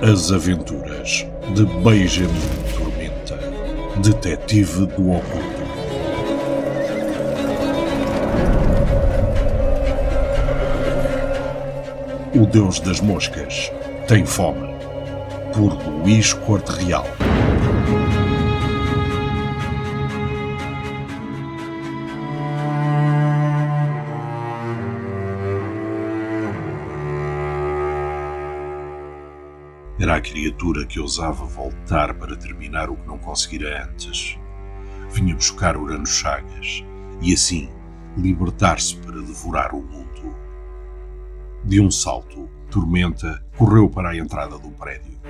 As aventuras de Benjamin Tormenta, detetive do oculto. O Deus das Moscas tem fome, por Luís Corte Real. Era a criatura que ousava voltar para terminar o que não conseguira antes. Vinha buscar Urano Chagas e, assim, libertar-se para devorar o mundo. De um salto, Tormenta correu para a entrada do prédio.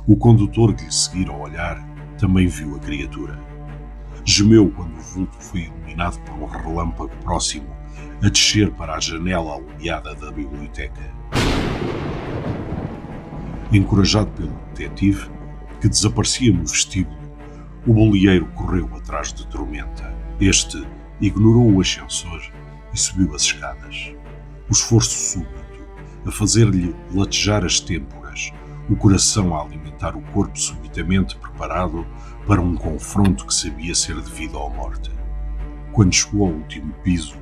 O condutor que lhe seguira ao olhar também viu a criatura. Gemeu quando o vulto foi iluminado por um relâmpago próximo a descer para a janela alumiada da biblioteca. Encorajado pelo detetive, que desaparecia no vestíbulo, o boleeiro correu atrás de Tormenta. Este ignorou o ascensor e subiu as escadas. O esforço súbito a fazer-lhe latejar as têmporas, o coração a alimentar o corpo subitamente preparado para um confronto que sabia ser devido à morte. Quando chegou ao último piso,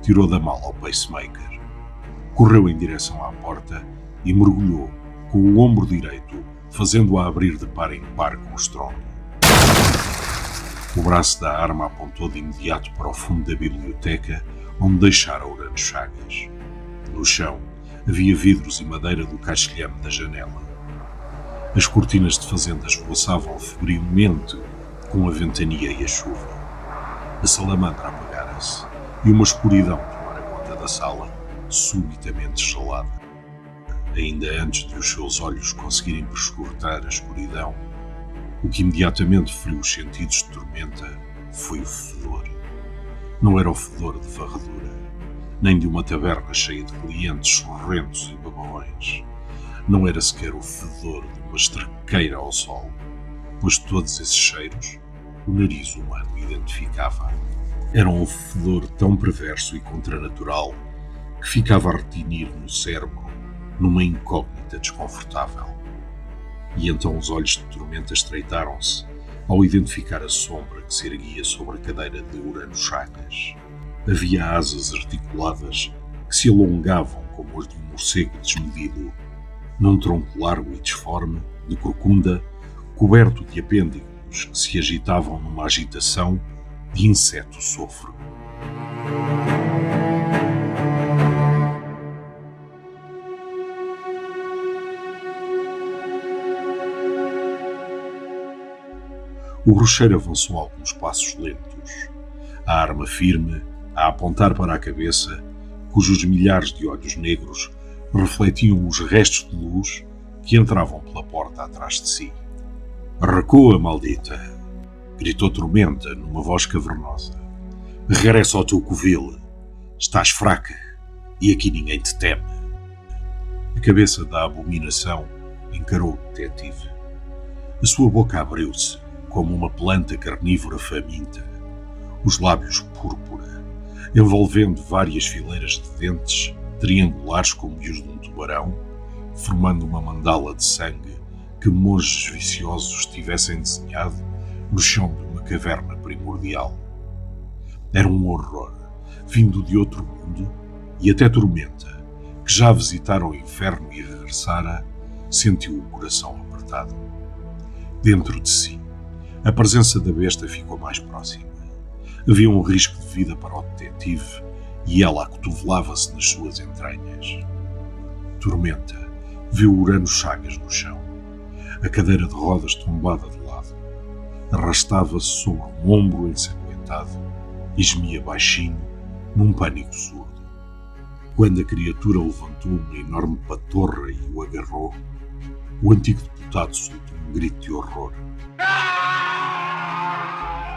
tirou da mala o pacemaker. Correu em direção à porta e mergulhou com o ombro direito, fazendo-a abrir de par em par com o Strong. O braço da arma apontou de imediato para o fundo da biblioteca, onde deixara Urano Chagas. No chão, havia vidros e madeira do caixilhame da janela. As cortinas de fazenda esvoaçavam febrilmente com a ventania e a chuva. A salamandra apagara-se e uma escuridão tomara conta da sala, subitamente gelada. Ainda antes de os seus olhos conseguirem prescrutar a escuridão, o que imediatamente feriu os sentidos de Tormenta foi o fedor. Não era o fedor de varredura, nem de uma taberna cheia de clientes sorrentos e babões. Não era sequer o fedor de uma estrequeira ao sol, pois todos esses cheiros o nariz humano identificava. Era um fedor tão perverso e contranatural que ficava a retinir no cérebro numa incógnita desconfortável. E então os olhos de Tormenta estreitaram-se ao identificar a sombra que se erguia sobre a cadeira de Urano Chagas. Havia asas articuladas que se alongavam como as de um morcego desmedido, num tronco largo e disforme, de corcunda, coberto de apêndigos que se agitavam numa agitação de inseto sôfrego. O rocheiro avançou alguns passos lentos, a arma firme a apontar para a cabeça, cujos milhares de olhos negros refletiam os restos de luz que entravam pela porta atrás de si. «Recua, maldita!» gritou Tormenta numa voz cavernosa. «Regressa ao teu covil. Estás fraca e aqui ninguém te teme.» A cabeça da abominação encarou o detetive. A sua boca abriu-se como uma planta carnívora faminta, os lábios púrpura, envolvendo várias fileiras de dentes triangulares como os de um tubarão, formando uma mandala de sangue que monges viciosos tivessem desenhado no chão de uma caverna primordial. Era um horror, vindo de outro mundo, e até Tormenta, que já visitara o inferno e regressara, sentiu o coração apertado. Dentro de si, a presença da besta ficou mais próxima. Havia um risco de vida para o detetive e ela acotovelava-se nas suas entranhas. Tormenta viu Urano Chagas no chão. A cadeira de rodas tombada de lado. Arrastava-se sobre um ombro ensanguentado e gemia baixinho num pânico surdo. Quando a criatura levantou uma enorme patorra e o agarrou, o antigo deputado soltou um grito de horror.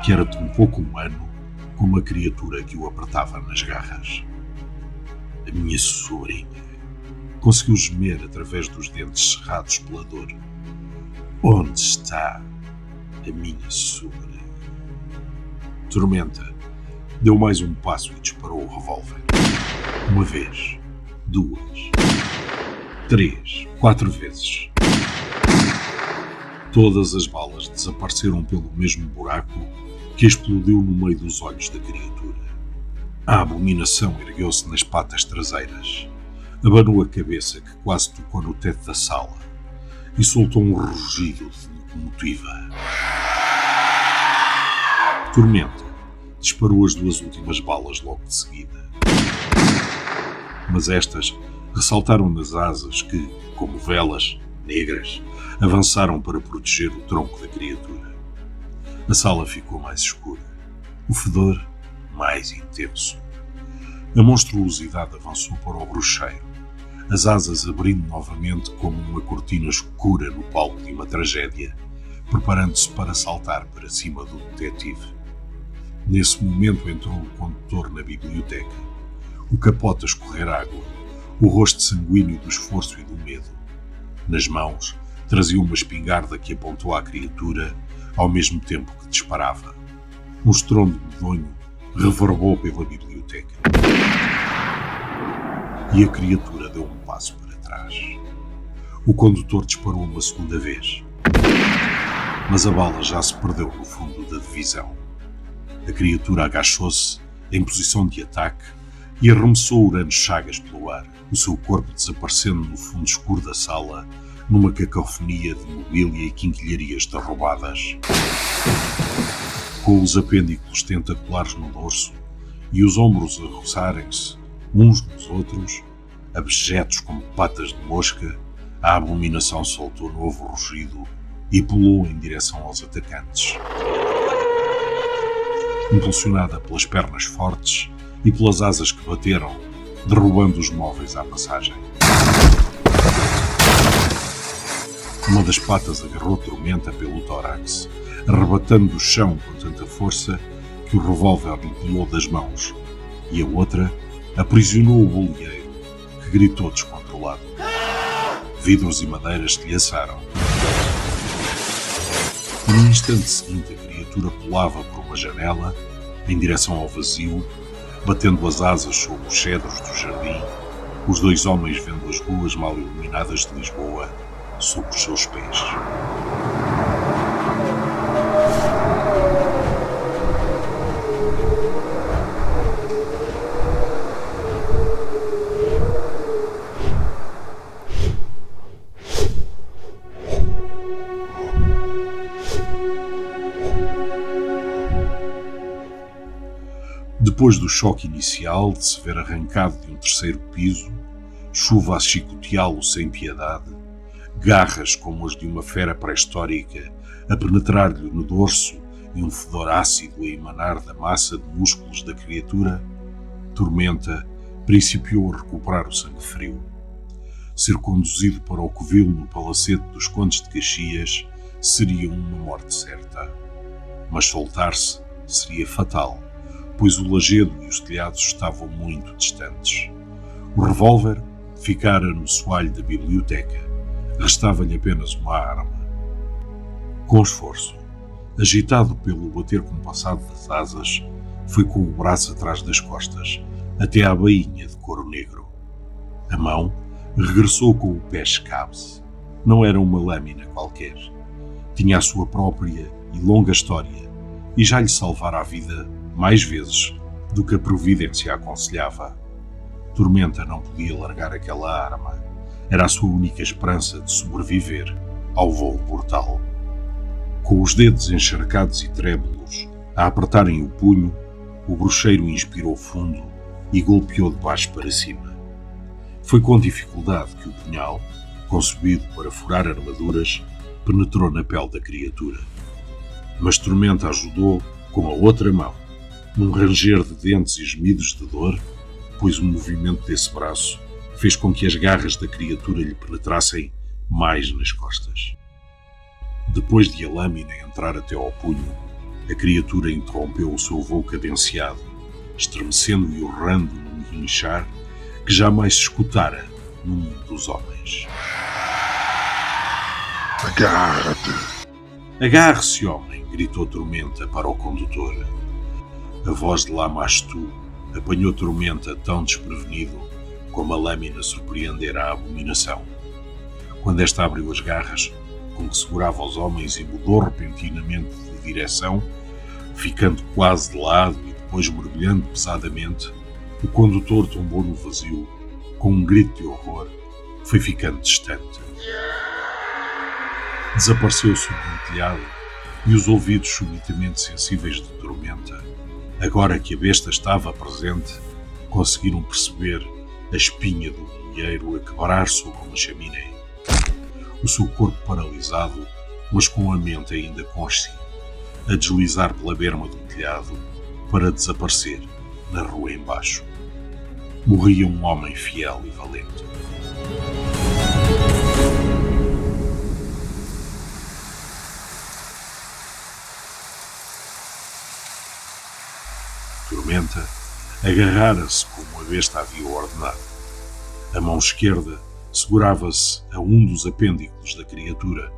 Que era tão pouco humano como a criatura que o apertava nas garras. A minha sobrinha conseguiu gemer através dos dentes cerrados pela dor. Onde está a minha sobrinha? Tormenta Deu mais um passo e disparou o revólver. Uma vez, duas, três, 4 vezes. Todas as balas desapareceram pelo mesmo buraco que explodiu no meio dos olhos da criatura. A abominação ergueu-se nas patas traseiras, abanou a cabeça que quase tocou no teto da sala e soltou um rugido de locomotiva. Tormenta disparou as 2 últimas balas logo de seguida. Mas estas ressaltaram nas asas que, como velas negras, avançaram para proteger o tronco da criatura. A sala ficou mais escura, o fedor mais intenso. A monstruosidade avançou para o bruxeiro, as asas abrindo novamente como uma cortina escura no palco de uma tragédia, preparando-se para saltar para cima do detetive. Nesse momento entrou o condutor na biblioteca, o capote a escorrer água, o rosto sanguíneo do esforço e do medo. Nas mãos trazia uma espingarda que apontou à criatura ao mesmo tempo que disparava. Um estrondo medonho reverberou pela biblioteca. E a criatura deu um passo para trás. O condutor disparou uma segunda vez, mas a bala já se perdeu no fundo da divisão. A criatura agachou-se em posição de ataque e arremessou Urano Chagas pelo ar, o seu corpo desaparecendo no fundo escuro da sala numa cacofonia de mobília e quinquilharias derrubadas. Com os apêndices tentaculares no dorso e os ombros a roçarem-se uns nos outros, abjetos como patas de mosca, a abominação soltou novo rugido e pulou em direção aos atacantes. Impulsionada pelas pernas fortes e pelas asas que bateram, derrubando os móveis à passagem. Uma das patas agarrou Tormenta pelo tórax, arrebatando o chão com tanta força que o revólver lhe pulou das mãos, e a outra aprisionou o boleeiro, que gritou descontrolado. Vidros e madeiras estilhaçaram. No instante seguinte, a criatura pulava por uma janela em direção ao vazio, batendo as asas sobre os cedros do jardim, os 2 homens vendo as ruas mal iluminadas de Lisboa sob os seus pés. Depois do choque inicial de se ver arrancado de um 3º piso, chuva a chicoteá-lo sem piedade, garras como as de uma fera pré-histórica a penetrar-lhe no dorso e um fedor ácido a emanar da massa de músculos da criatura, Tormenta principiou a recuperar o sangue frio. Ser conduzido para o covil no palacete dos Condes de Caxias seria uma morte certa. Mas soltar-se seria fatal, pois o lajedo e os telhados estavam muito distantes. O revólver ficara no soalho da biblioteca. Restava-lhe apenas uma arma. Com esforço, agitado pelo bater compassado das asas, foi com o braço atrás das costas, até à bainha de couro negro. A mão regressou com o pé escabe-se. Não era uma lâmina qualquer. Tinha a sua própria e longa história, e já lhe salvara a vida mais vezes do que a providência aconselhava. Tormenta não podia largar aquela arma. Era a sua única esperança de sobreviver ao voo mortal. Com os dedos encharcados e trêmulos a apertarem o punho, o bruxeiro inspirou fundo e golpeou de baixo para cima. Foi com dificuldade que o punhal, concebido para furar armaduras, penetrou na pele da criatura. Mas Tormenta ajudou com a outra mão, num ranger de dentes e gemidos de dor, pois o movimento desse braço fez com que as garras da criatura lhe penetrassem mais nas costas. Depois de a lâmina entrar até ao punho, a criatura interrompeu o seu voo cadenciado, estremecendo e urrando num guinchar que jamais se escutara no mundo dos homens. Agarra-te! Agarre-se, homem! Gritou Tormenta para o condutor. A voz de Lamastu apanhou Tormenta tão desprevenido como a lâmina surpreendera a abominação. Quando esta abriu as garras com que segurava os homens e mudou repentinamente de direção, ficando quase de lado e depois mergulhando pesadamente, o condutor tombou no vazio com um grito de horror que foi ficando distante. Desapareceu sob um telhado e os ouvidos subitamente sensíveis de Tormenta, agora que a besta estava presente, conseguiram perceber a espinha do linheiro a quebrar sobre uma chaminé. O seu corpo paralisado, mas com a mente ainda consciente, a deslizar pela berma do telhado para desaparecer na rua embaixo. Morria um homem fiel e valente. Tormenta agarrara-se como a besta havia ordenado. A mão esquerda segurava-se a um dos apêndices da criatura,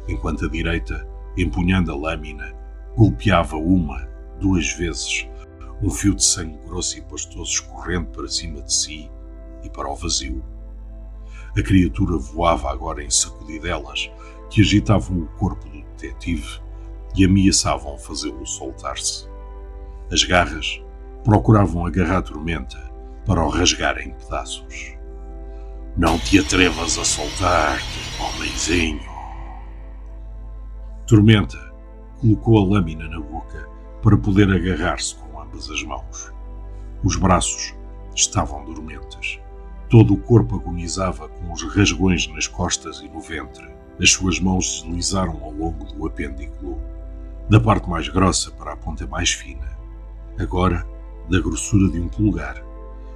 enquanto a direita, empunhando a lâmina, golpeava duas vezes, um fio de sangue grosso e pastoso escorrendo para cima de si e para o vazio. A criatura voava agora em sacudidelas que agitavam o corpo do detetive e ameaçavam fazê-lo soltar-se. As garras procuravam agarrar a Tormenta para o rasgar em pedaços. Não te atrevas a soltar-te, homenzinho. Tormenta colocou a lâmina na boca para poder agarrar-se com ambas as mãos. Os braços estavam dormentes. Todo o corpo agonizava com os rasgões nas costas e no ventre. As suas mãos deslizaram ao longo do apêndice, da parte mais grossa para a ponta mais fina, agora da grossura de um polegar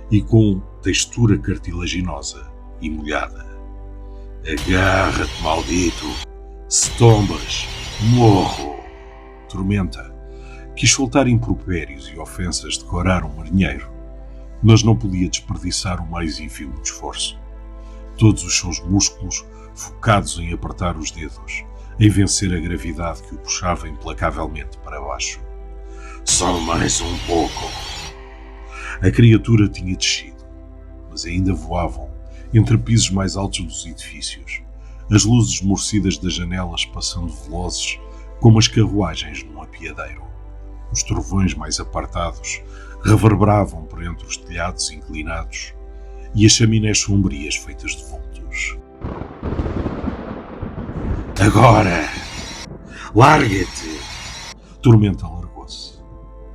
e com textura cartilaginosa e molhada. Agarra-te, maldito! Se tombas, morro! Tormenta quis soltar impropérios e ofensas de corar um marinheiro, mas não podia desperdiçar o mais ínfimo de esforço. Todos os seus músculos focados em apertar os dedos, em vencer a gravidade que o puxava implacavelmente para baixo. Só mais um pouco. A criatura tinha descido, mas ainda voavam entre pisos mais altos dos edifícios, as luzes esmorecidas das janelas passando velozes como as carruagens num apiadeiro. Os trovões mais apartados reverberavam por entre os telhados inclinados e as chaminés sombrias feitas de vultos. Agora! Larga-te! Tormenta largou-se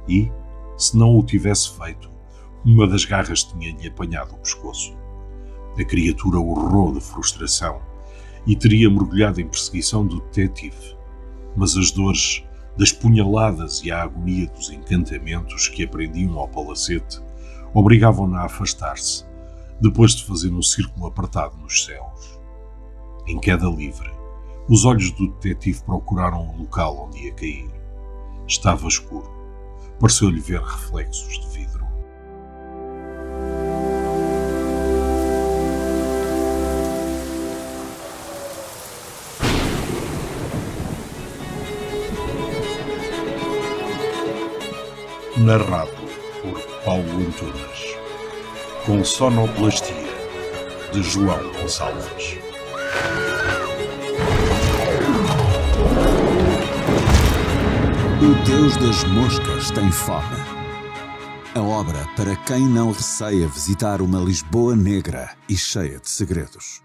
e, se não o tivesse feito, uma das garras tinha-lhe apanhado o pescoço. A criatura urrou de frustração e teria mergulhado em perseguição do detetive, mas as dores das punhaladas e a agonia dos encantamentos que aprendiam ao palacete obrigavam-na a afastar-se, depois de fazer um círculo apertado nos céus. Em queda livre, os olhos do detetive procuraram o local onde ia cair. Estava escuro. Pareceu-lhe ver reflexos de vidro. Narrado por Paulo Antunes, com sonoplastia de João Gonçalves. O Deus das Moscas tem fome. A obra para quem não receia visitar uma Lisboa negra e cheia de segredos.